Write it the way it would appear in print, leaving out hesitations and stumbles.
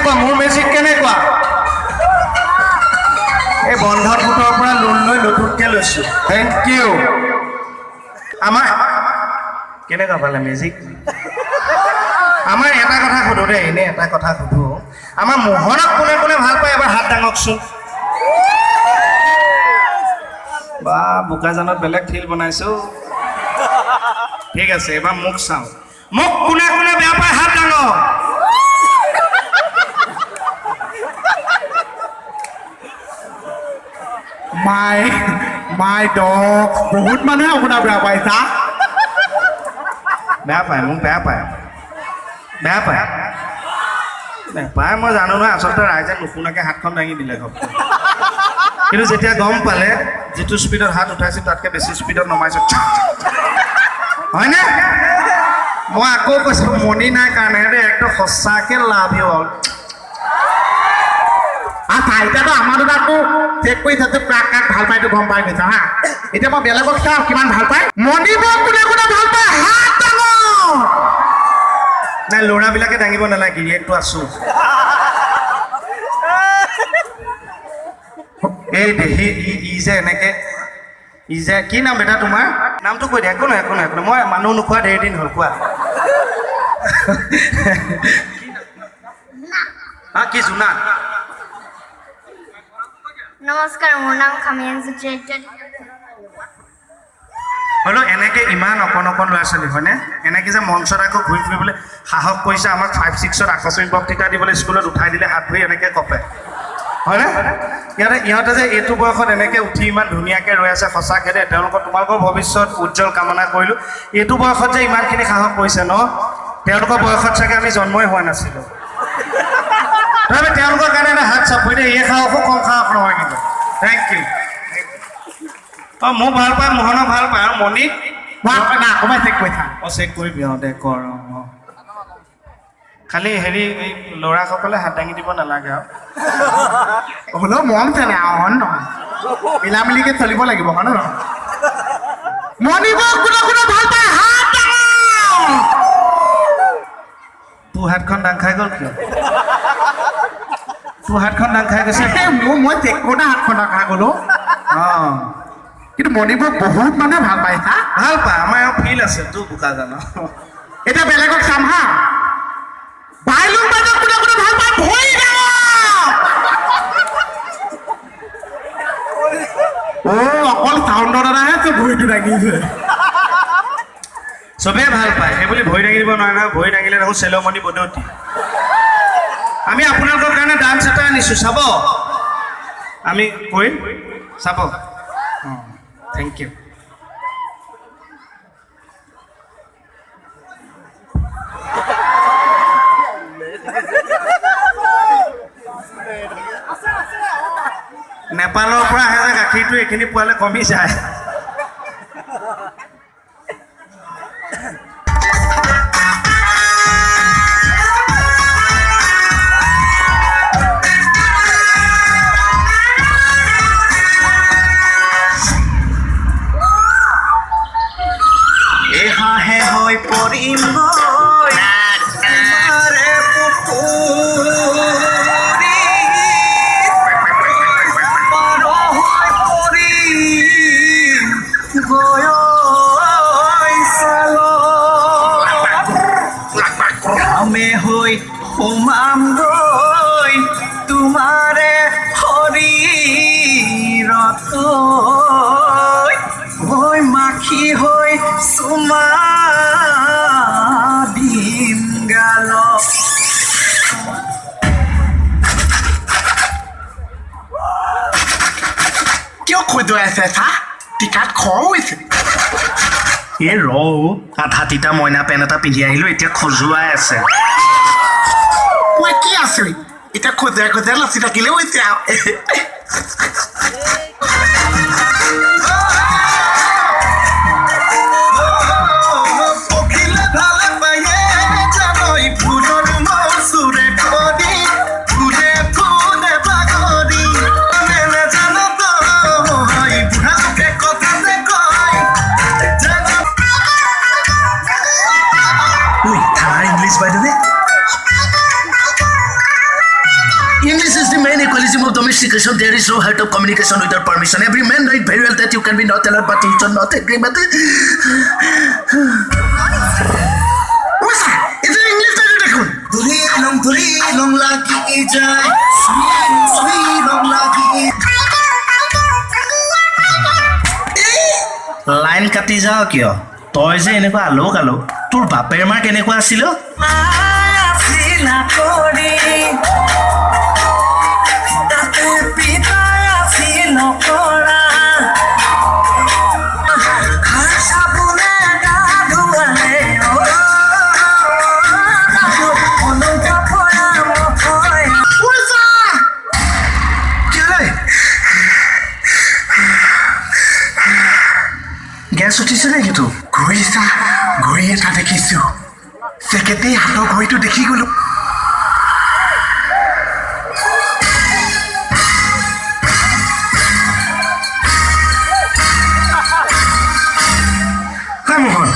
কেনেকুৱা মোৰ মেজিক কেনেকুৱা এই বন্ধন গোটৰ পৰা লোন লৈ নতুনকৈ লৈছোঁ থেংক ইউ আমাৰ কেনেকুৱা পালে মেজিক আমাৰ এটা কথা সুধো দেই এনেই এটা কথা সুধো আমাৰ মোহনক কোনে কোনে ভাল পায় এবাৰ হাত দাঙকচোন বা বোকাজানত বেলেগ ফিল্ড বনাইছোঁ ঠিক আছে এবাৰ মোক চাওঁ মোক কোনে কোনে বেয়া পায় হাত দাঙক মাই ডগ বহুত মানুহে আপোনাৰ বেয়া পাইছা বেয়া পায় মোক বেয়া পায় নেপায় মই জানো নহয় আচলতে ৰাইজে নুশুনাকৈ হাতখন দাঙি দিলে ঘপকৈ কিন্তু যেতিয়া গম পালে যিটো স্পীডত হাত উঠাইছিল তাতকৈ বেছি স্পীডত নমাইছোঁ হয়নে মই আকৌ কৈছোঁ মনি নাই কাৰণে দেই একদম সঁচাকৈ লাভ ইউ অল এতিয়াতো আমাৰ দুটাকো চেক কৰি চাইছোঁ কাক কাক ভাল পায়তো গম পাই গৈছা হা এতিয়া মই বেলেগক চাওঁ কিমান ভাল পায় মণিবক কোনে কোনে ভাল পায় হাত দাঙক নাই ল'ৰাবিলাকে দাঙিব নালাগে গিৰিয়েকটো আছোঁ এই দেহি ই যে এনেকৈ ই যে কি নাম বেটা তোমাৰ নামটো কৈ দিয়া একো নহয় মই মানুহ নোখোৱা ধেৰ দিন হ'ল কোৱা কি জোনা নমস্কাৰ মোৰ নাম খামিয়াংজু ট্ৰেক্টৰ হ'লেও এনেকৈ ইমান অকণ ল'ৰা ছোৱালী হয়নে এনেকৈ যে মঞ্চত আকৌ ঘূৰি ফুৰিবলৈ সাহস কৰিছে আমাক 5-6ত আকস্মিক বক্তৃতা দিবলৈ স্কুলত উঠাই দিলে হাত ধৰি এনেকৈ কপে হয়নে ইহঁতে যে এইটো বয়সত এনেকৈ উঠি ইমান ধুনীয়াকৈ ৰৈ আছে সঁচাকৈ দেই তোমালোকৰ ভৱিষ্যত উজ্জ্বল কামনা কৰিলোঁ এইটো বয়সত যে ইমানখিনি সাহস কৰিছে ন তেওঁলোকৰ বয়সত চাগে আমি জন্মই হোৱা নাছিলোঁ তথাপি তেওঁলোকৰ কাৰণে এটা হাত চাপৰি দেই এই সাহসো কম সাহস নহয় কিন্তু থেংক ইউ অঁ মোক ভাল পায় মোহনক ভাল পায় আৰু মণিক অকণমান চেক কৰি থাক চেক কৰিবি অঁ দে কৰ অঁ খালি হেৰি এই ল'ৰাসকলে হাত দাঙি দিব নালাগে আৰু হ'লেও মৰম চেনে হয় নহয় মিলা মিলিকৈ চলিব লাগিব হয় নহয় মণিবক কোনে কোনে ভাল পায় হাত দাঙক তোৰ হাতখন দাং খাই গ'ল কিয় তোৰ হাতখন দাং খাই গৈছে মই চেক কৰোঁতে হাতখন দাং খাই গ'লো অঁ কিন্তু মণিবক বহুত মানুহে ভাল পাইছা ভাল পায় আমাৰ আৰু ফিল আছে তোৰ বোকাজান এতিয়া বেলেগক চাম হা বাইলুং বাইদেউ কোনে কোনে ভাল পায় ভৰি অকল চাউণ্ডৰ দ্বাৰাহে তোৰ ভৰিটো দাঙিছে চবেই ভাল পায় সেই বুলি ভৰি দাঙি দিব নোৱাৰে নহয় ভৰি দাঙিলে দেখোঁ চেলমণি বদতি আমি আপোনালোকৰ কাৰণে ডান্স এটা আনিছোঁ চাব আমি কৰিম চাব অঁ থেংক ইউ নেপালৰ পৰা আহে যে গাখীৰটো এইখিনি পোৱালে কমি যায় এহাহে হৈ পৰিম সোমাম গৈ তোমাৰে শৰীৰত হৈ মাখি হৈ চুমা দিম গাল কিয় খজুৱাই আছে চা টিকাত খং হৈছে এই আধা তিতা মইনা পেণ্ট এটা পিন্ধি আহিলোঁ এতিয়া খজুৱাই আছে মই কি আছো এতিয়া খজুৱাই খজুৱাই লাচি থাকিলেও হৈছে regime of domestication, there is no heart of communication without permission. Every man knows very well that you can be not allowed, but you should not agree. But What's that? It's an English title দেখুন ধুরি লং লাগি যায় সুই লং লাগি line কাটি যাও কিয় তই যে এনেকুৱা আলোক আলোক তোৰ বাপেৰ মাৰ কেনেকুৱা আছিল গেছ উঠিছে নেকি তোৰ ঘড়ী চা ঘড়ী এটা দেখিছো চেকেটেই হাতৰ ঘড়ীটো দেখি গলো মোহন